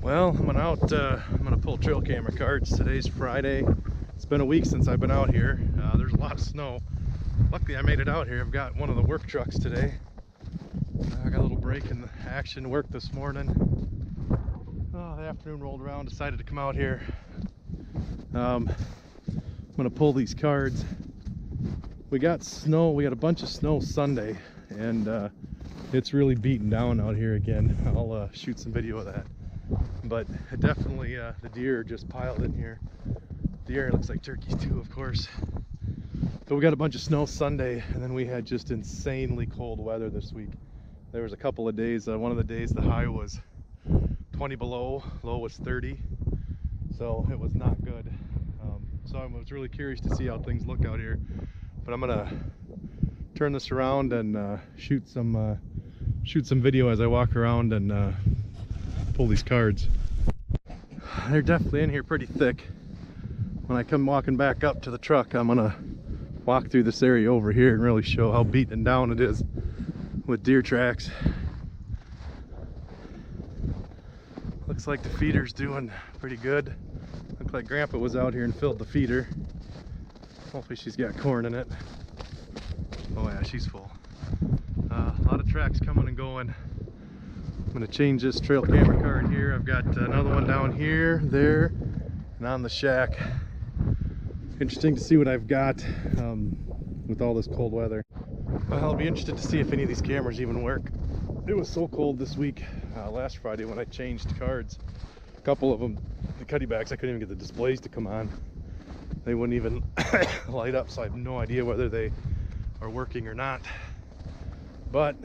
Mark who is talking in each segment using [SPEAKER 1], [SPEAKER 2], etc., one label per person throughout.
[SPEAKER 1] Well, I'm gonna pull trail camera cards. Today's Friday. It's been a week since I've been out here. There's a lot of snow. Luckily I made it out here. I've got one of the work trucks today. I got a little break in the action work this morning. The afternoon rolled around, decided to come out here. I'm gonna pull these cards. We got snow, we got a bunch of snow Sunday, and it's really beaten down out here again. I'll shoot some video of that. But definitely the deer just piled in here. Deer, looks like turkeys too, of course. So we got a bunch of snow Sunday, and then we had just insanely cold weather this week. There was a couple of days, one of the days the high was 20 below, low was 30. So it was not good. So I was really curious to see how things look out here. But I'm gonna turn this around and shoot some video as I walk around and pull these cards. They're definitely in here pretty thick. When I come walking back up to the truck, I'm gonna walk through this area over here and really show how beaten down it is with deer tracks. Looks like the feeder's doing pretty good. Looks like Grandpa was out here and filled the feeder. Hopefully she's got corn in it. Oh yeah, she's full. A lot of tracks coming and going. I'm gonna change this trail camera card here. I've got another one down here, there, and on the shack. Interesting to see what I've got with all this cold weather. Well, I'll be interested to see if any of these cameras even work. It was so cold this week, last Friday when I changed cards. A couple of them, the cuddy backs, I couldn't even get the displays to come on. They wouldn't even light up, so I have no idea whether they are working or not. But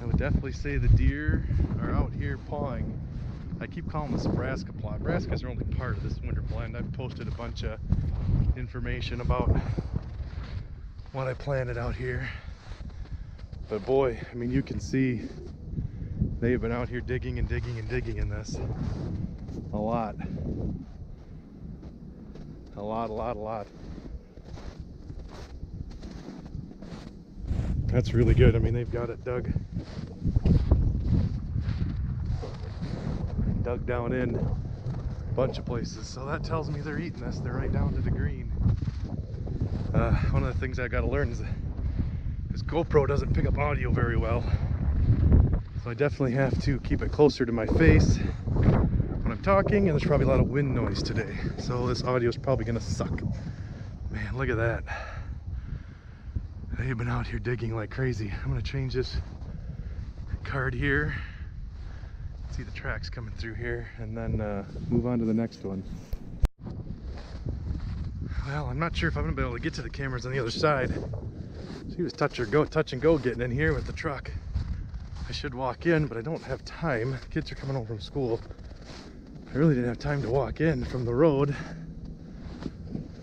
[SPEAKER 1] I would definitely say the deer are out here pawing. I keep calling this Nebraska plot. Nebraska's are only part of this winter blend. I've posted a bunch of information about what I planted out here. But boy, I mean, you can see they've been out here digging and digging and digging in this. A lot. A lot. That's really good. I mean, they've got it dug down in a bunch of places. So that tells me they're eating this. They're right down to the green. One of the things I got to learn is that this GoPro doesn't pick up audio very well. So I definitely have to keep it closer to my face when I'm talking, and there's probably a lot of wind noise today. So this audio is probably gonna suck. Man, look at that. They've been out here digging like crazy. I'm gonna change this card here. See the tracks coming through here, and then move on to the next one. Well, I'm not sure if I'm gonna be able to get to the cameras on the other side. She was touch and go getting in here with the truck. I should walk in, but I don't have time. The kids are coming home from school. I really didn't have time to walk in from the road.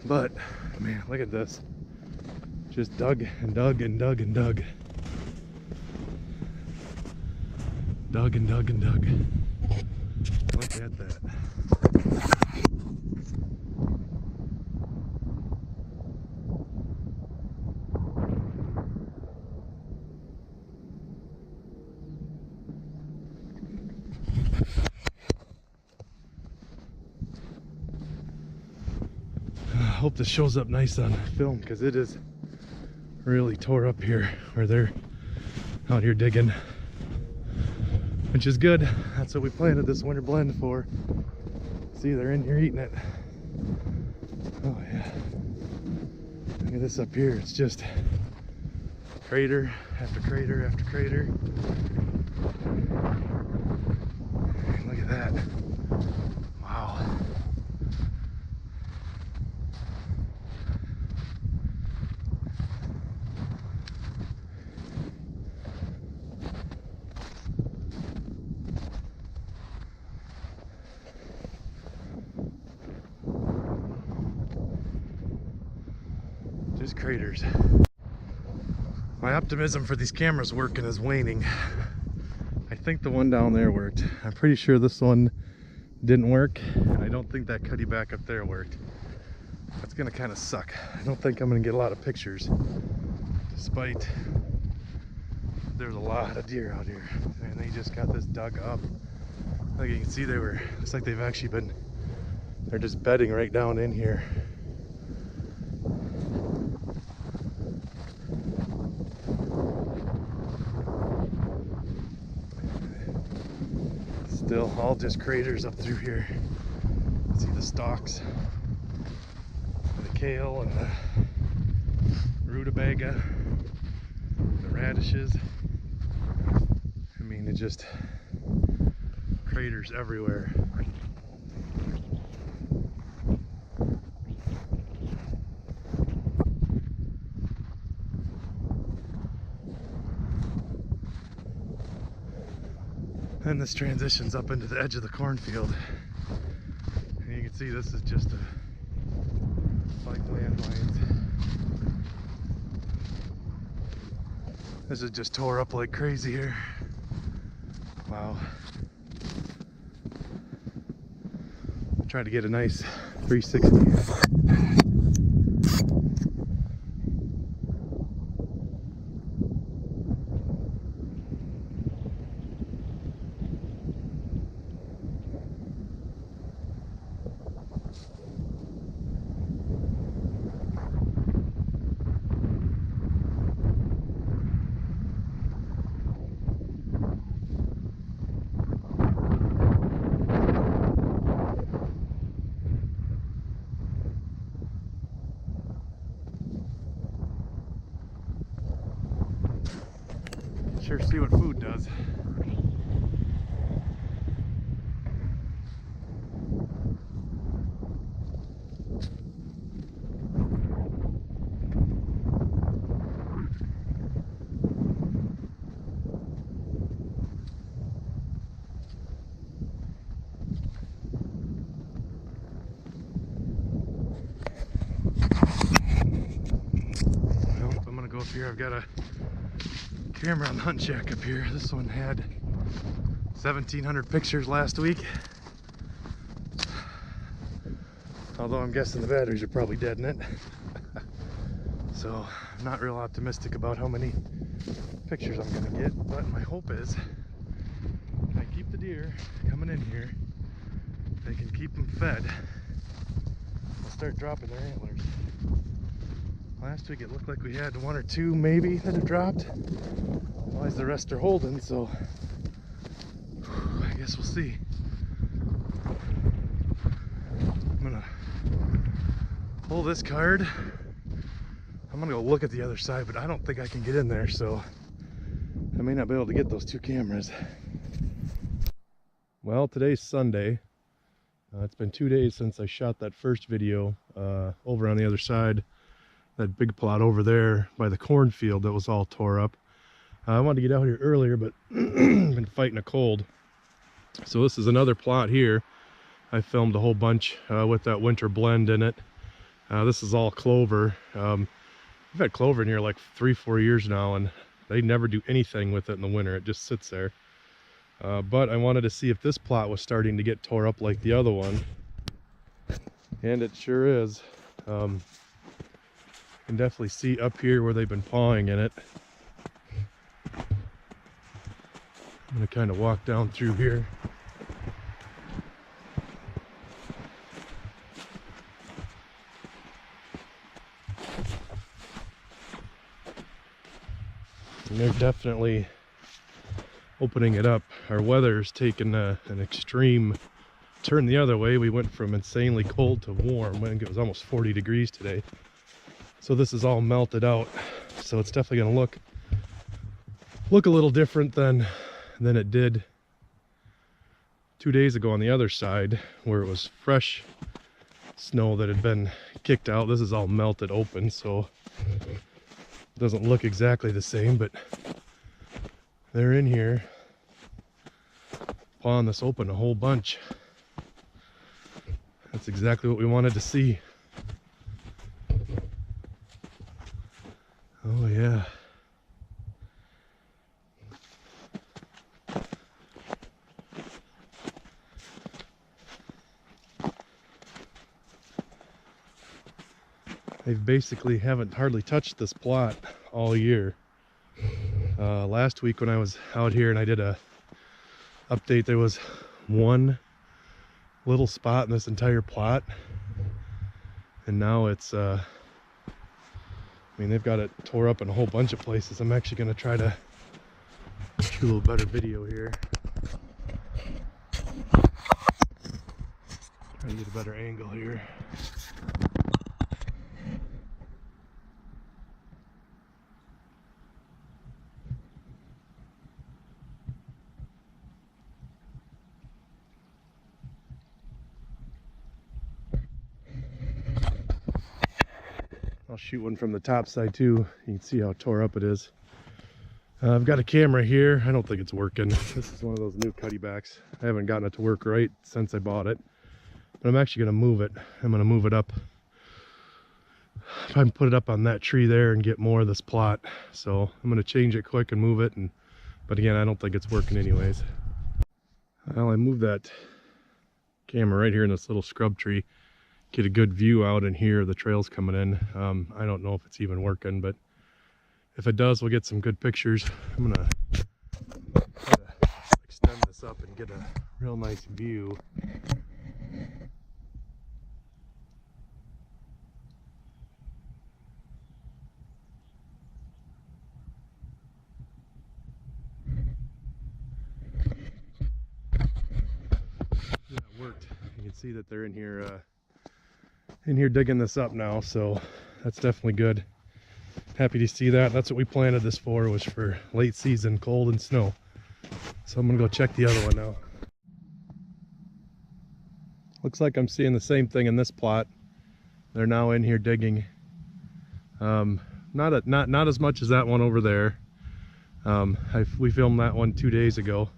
[SPEAKER 1] But man, look at this. Just dug and dug and dug and dug. Dug and dug and dug. Look at that. I hope this shows up nice on film, because it is really tore up here where they're out here digging, which is good. That's what we planted this winter blend for. See, they're in here eating it. Oh yeah, look at this up here. It's just crater after crater after crater. Look at that. Wow. Just craters. My optimism for these cameras working is waning. I think the one down there worked. I'm pretty sure this one didn't work, and I don't think that cuddy back up there worked. That's gonna kind of suck. I don't think I'm gonna get a lot of pictures, despite there's a lot of deer out here, and they just got this dug up. Like you can see, looks like they've actually they're just bedding right down in here. Still all just craters up through here. See the stalks, the kale and the rutabaga, the radishes. I mean, it just craters everywhere. And this transitions up into the edge of the cornfield. And you can see this is just like landmines. This is just tore up like crazy here. Wow. Try to get a nice 360. Sure see what food does. Well, I'm gonna go up here. I've got a camera on the hunt shack up here. This one had 1,700 pictures last week. Although I'm guessing the batteries are probably dead in it. So I'm not real optimistic about how many pictures I'm gonna get, but my hope is if I keep the deer coming in here, they can keep them fed, they'll start dropping their antlers. Last week it looked like we had one or two maybe that have dropped. Otherwise the rest are holding, so I guess we'll see. I'm gonna pull this card. I'm gonna go look at the other side, but I don't think I can get in there, so I may not be able to get those two cameras. Well, today's Sunday. It's been 2 days since I shot that first video over on the other side. That big plot over there by the cornfield that was all tore up. I wanted to get out here earlier, but been fighting a cold. So this is another plot here. I filmed a whole bunch with that winter blend in it. This is all clover. I've had clover in here like 3-4 years now, and they never do anything with it in the winter. It just sits there. But I wanted to see if this plot was starting to get tore up like the other one. And it sure is. You can definitely see up here where they've been pawing in it. I'm going to kind of walk down through here. And they're definitely opening it up. Our weather's taken an extreme turn the other way. We went from insanely cold to warm. I think it was almost 40 degrees today. So this is all melted out. So it's definitely going to look a little different than it did 2 days ago on the other side, where it was fresh snow that had been kicked out. This is all melted open, so it doesn't look exactly the same, but they're in here pawing this open a whole bunch. That's exactly what we wanted to see. Oh yeah. They basically haven't hardly touched this plot all year. Last week when I was out here and I did a update, there was one little spot in this entire plot, and now it's I mean, they've got it tore up in a whole bunch of places. I'm actually going to try to do a little better video here, try to get a better angle here. I'll shoot one from the top side too. You can see how tore up it is. I've got a camera here. I don't think it's working. This is one of those new Cuddybacks. I haven't gotten it to work right since I bought it. But I'm actually going to move it. I'm going to move it up. If I can put it up on that tree there and get more of this plot. So I'm going to change it quick and move it. But again, I don't think it's working anyways. Well, I moved that camera right here in this little scrub tree. Get a good view out in here, the trail's coming in. I don't know if it's even working, but if it does, we'll get some good pictures. I'm gonna try to extend this up and get a real nice view. Yeah, it worked. You can see that they're in here digging this up now, so that's definitely good. Happy to see that. That's what we planted this for, was for late season cold and snow. So I'm gonna go check the other one now. Looks like I'm seeing the same thing in this plot. They're now in here digging. Not as much as that one over there. We filmed that one 2 days ago.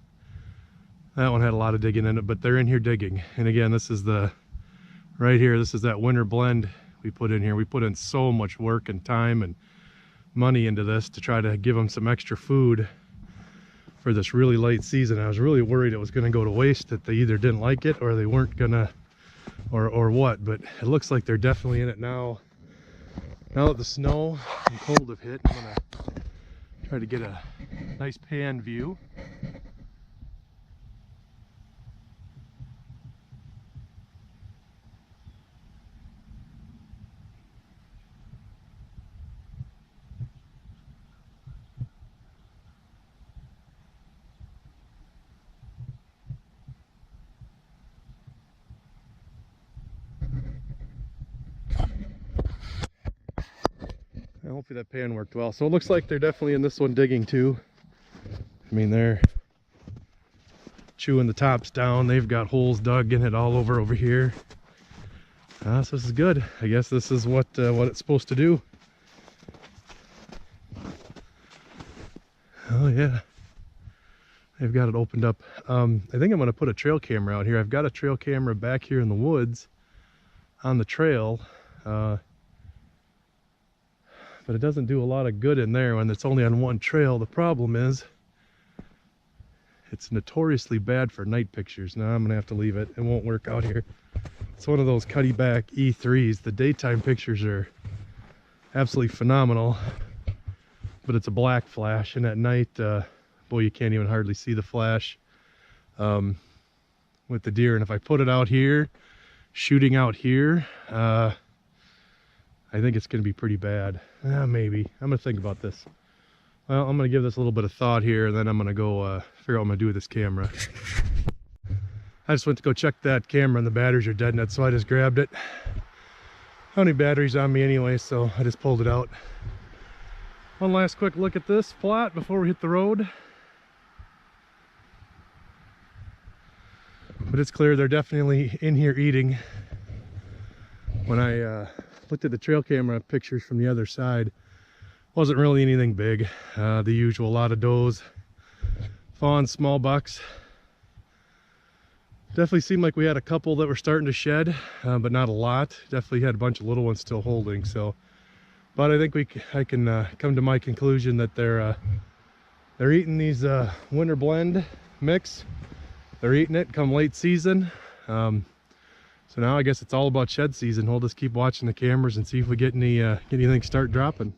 [SPEAKER 1] That one had a lot of digging in it, but they're in here digging. And again, this is right here, this is that winter blend we put in here. We put in so much work and time and money into this to try to give them some extra food for this really late season. I was really worried it was going to go to waste, that they either didn't like it or they weren't gonna, or what, but it looks like they're definitely in it now. Now that the snow and cold have hit, I'm gonna try to get a nice pan view. Hopefully that pan worked well. So it looks like they're definitely in this one digging too. I mean, they're chewing the tops down. They've got holes dug in it all over here. So this is good. I guess this is what it's supposed to do. Oh yeah, they've got it opened up. I think I'm going to put a trail camera out here. I've got a trail camera back here in the woods on the trail. But it doesn't do a lot of good in there when it's only on one trail. The problem is it's notoriously bad for night pictures. Now I'm gonna have to leave it. It won't work out here. It's one of those Cuddyback E3s. The daytime pictures are absolutely phenomenal, but it's a black flash, and at night, boy, you can't even hardly see the flash with the deer. And if I put it out here, shooting out here, I think it's going to be pretty bad. Maybe. I'm going to think about this. Well, I'm going to give this a little bit of thought here, and then I'm going to go figure out what I'm going to do with this camera. I just went to go check that camera, and the batteries are dead in it, so I just grabbed it. I don't need batteries on me anyway, so I just pulled it out. One last quick look at this plot before we hit the road. But it's clear they're definitely in here eating. When I looked at the trail camera pictures from the other side, wasn't really anything big. The usual, lot of does, fawns, small bucks. Definitely seemed like we had a couple that were starting to shed, but not a lot. Definitely had a bunch of little ones still holding. So, but I think I can come to my conclusion that they're eating these winter blend mix. They're eating it come late season. So now I guess it's all about shed season. We'll just keep watching the cameras and see if we get anything start dropping.